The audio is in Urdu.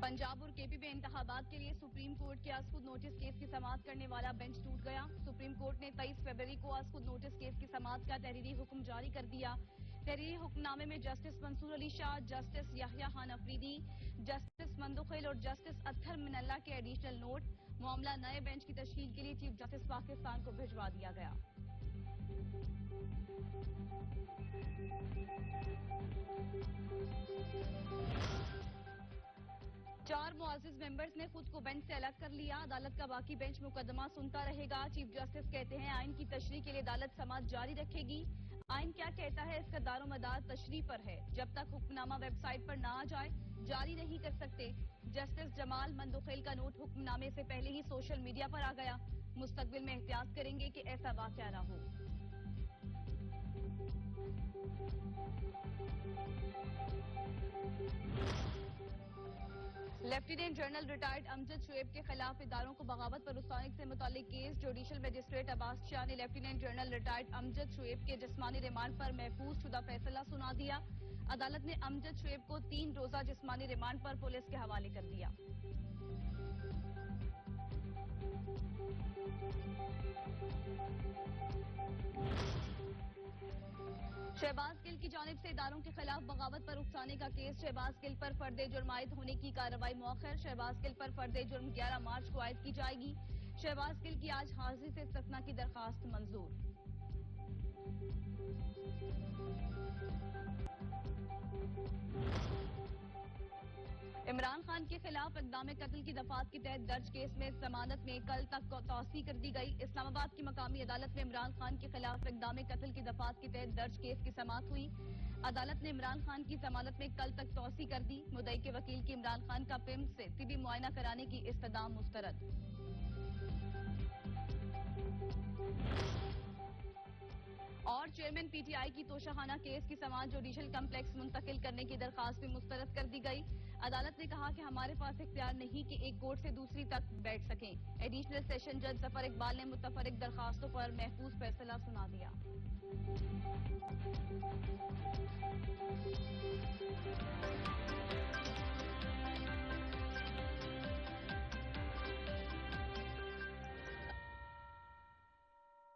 پنجاب اور کے پی میں انتخابات کے لیے سپریم کورٹ کے از خود نوٹس کیس کی سماعت کرنے والا بینچ ٹوٹ گیا۔ سپریم کورٹ نے 23 فروری کو از خود نوٹس کیس کی سماعت کا تحریری حکم جاری کر دیا۔ تحریری حکم نامے میں جسٹس منصور علی شاہ، جسٹس یحییٰ خان افریدی، جسٹس مندوخیل اور جسٹس اطہر من اللہ کے ایڈیشنل نوٹ۔ معاملہ نئے بینچ کی تشکیل کے لیے چیف جسٹس پاکستان کو بھجوا دیا گیا۔ چار معزز ممبرز نے خود کو بینچ سے الگ کر لیا۔ عدالت کا باقی بینچ مقدمہ سنتا رہے گا۔ چیف جسٹس کہتے ہیں آئین کی تشریح کے لیے عدالت سماعت جاری رکھے گی۔ آئین کیا کہتا ہے اس کا دار و مدار تشریح پر ہے۔ جب تک حکم نامہ ویب سائٹ پر نہ آ جائے جاری نہیں کر سکتے۔ جسٹس جمال مندوخیل کا نوٹ حکم نامے سے پہلے ہی سوشل میڈیا پر آ گیا۔ مستقبل میں احتیاط کریں گے کہ ایسا واقعہ نہ ہو۔ لیفٹیننٹ جنرل ریٹائرڈ امجد شعیب کے خلاف اداروں کو بغاوت پر اکسانے سے متعلق کیس۔ جوڈیشل مجسٹریٹ عباس شاہ نے لیفٹیننٹ جنرل ریٹائرڈ امجد شعیب کے جسمانی ریمانڈ پر محفوظ شدہ فیصلہ سنا دیا۔ عدالت نے امجد شعیب کو 3 روزہ جسمانی ریمانڈ پر پولیس کے حوالے کر دیا۔ شہباز گل کی جانب سے اداروں کے خلاف بغاوت پر اکسانے کا کیس۔ شہباز گل پر فرد جرم عائد ہونے کی کارروائی مؤخر۔ شہباز گل پر فرد جرم 11 مارچ کو عائد کی جائے گی۔ شہباز گل کی آج حاضری سے استثناء کی درخواست منظور۔ عمران خان کے خلاف اقدام قتل کی دفعات کے تحت درج کیس میں ضمانت میں کل تک توسیع کر دی گئی۔ اسلام آباد کی مقامی عدالت میں عمران خان کے خلاف اقدام قتل کی دفعات کے تحت درج کیس کی سماعت ہوئی۔ عدالت نے عمران خان کی ضمانت میں کل تک توسیع کر دی۔ مدعی کے وکیل کی عمران خان کا پمس سے طبی معائنہ کرانے کی استدعا مسترد۔ اور چیئرمین پی ٹی آئی کی توشہانہ کیس کی سماعت جوڈیشل کمپلیکس منتقل کرنے کی درخواست بھی مسترد کر دی گئی۔ عدالت نے کہا کہ ہمارے پاس اختیار نہیں کہ ایک کورٹ سے دوسری تک بیٹھ سکیں۔ ایڈیشنل سیشن جج ظفر اقبال نے متفرق درخواستوں پر محفوظ فیصلہ سنا دیا۔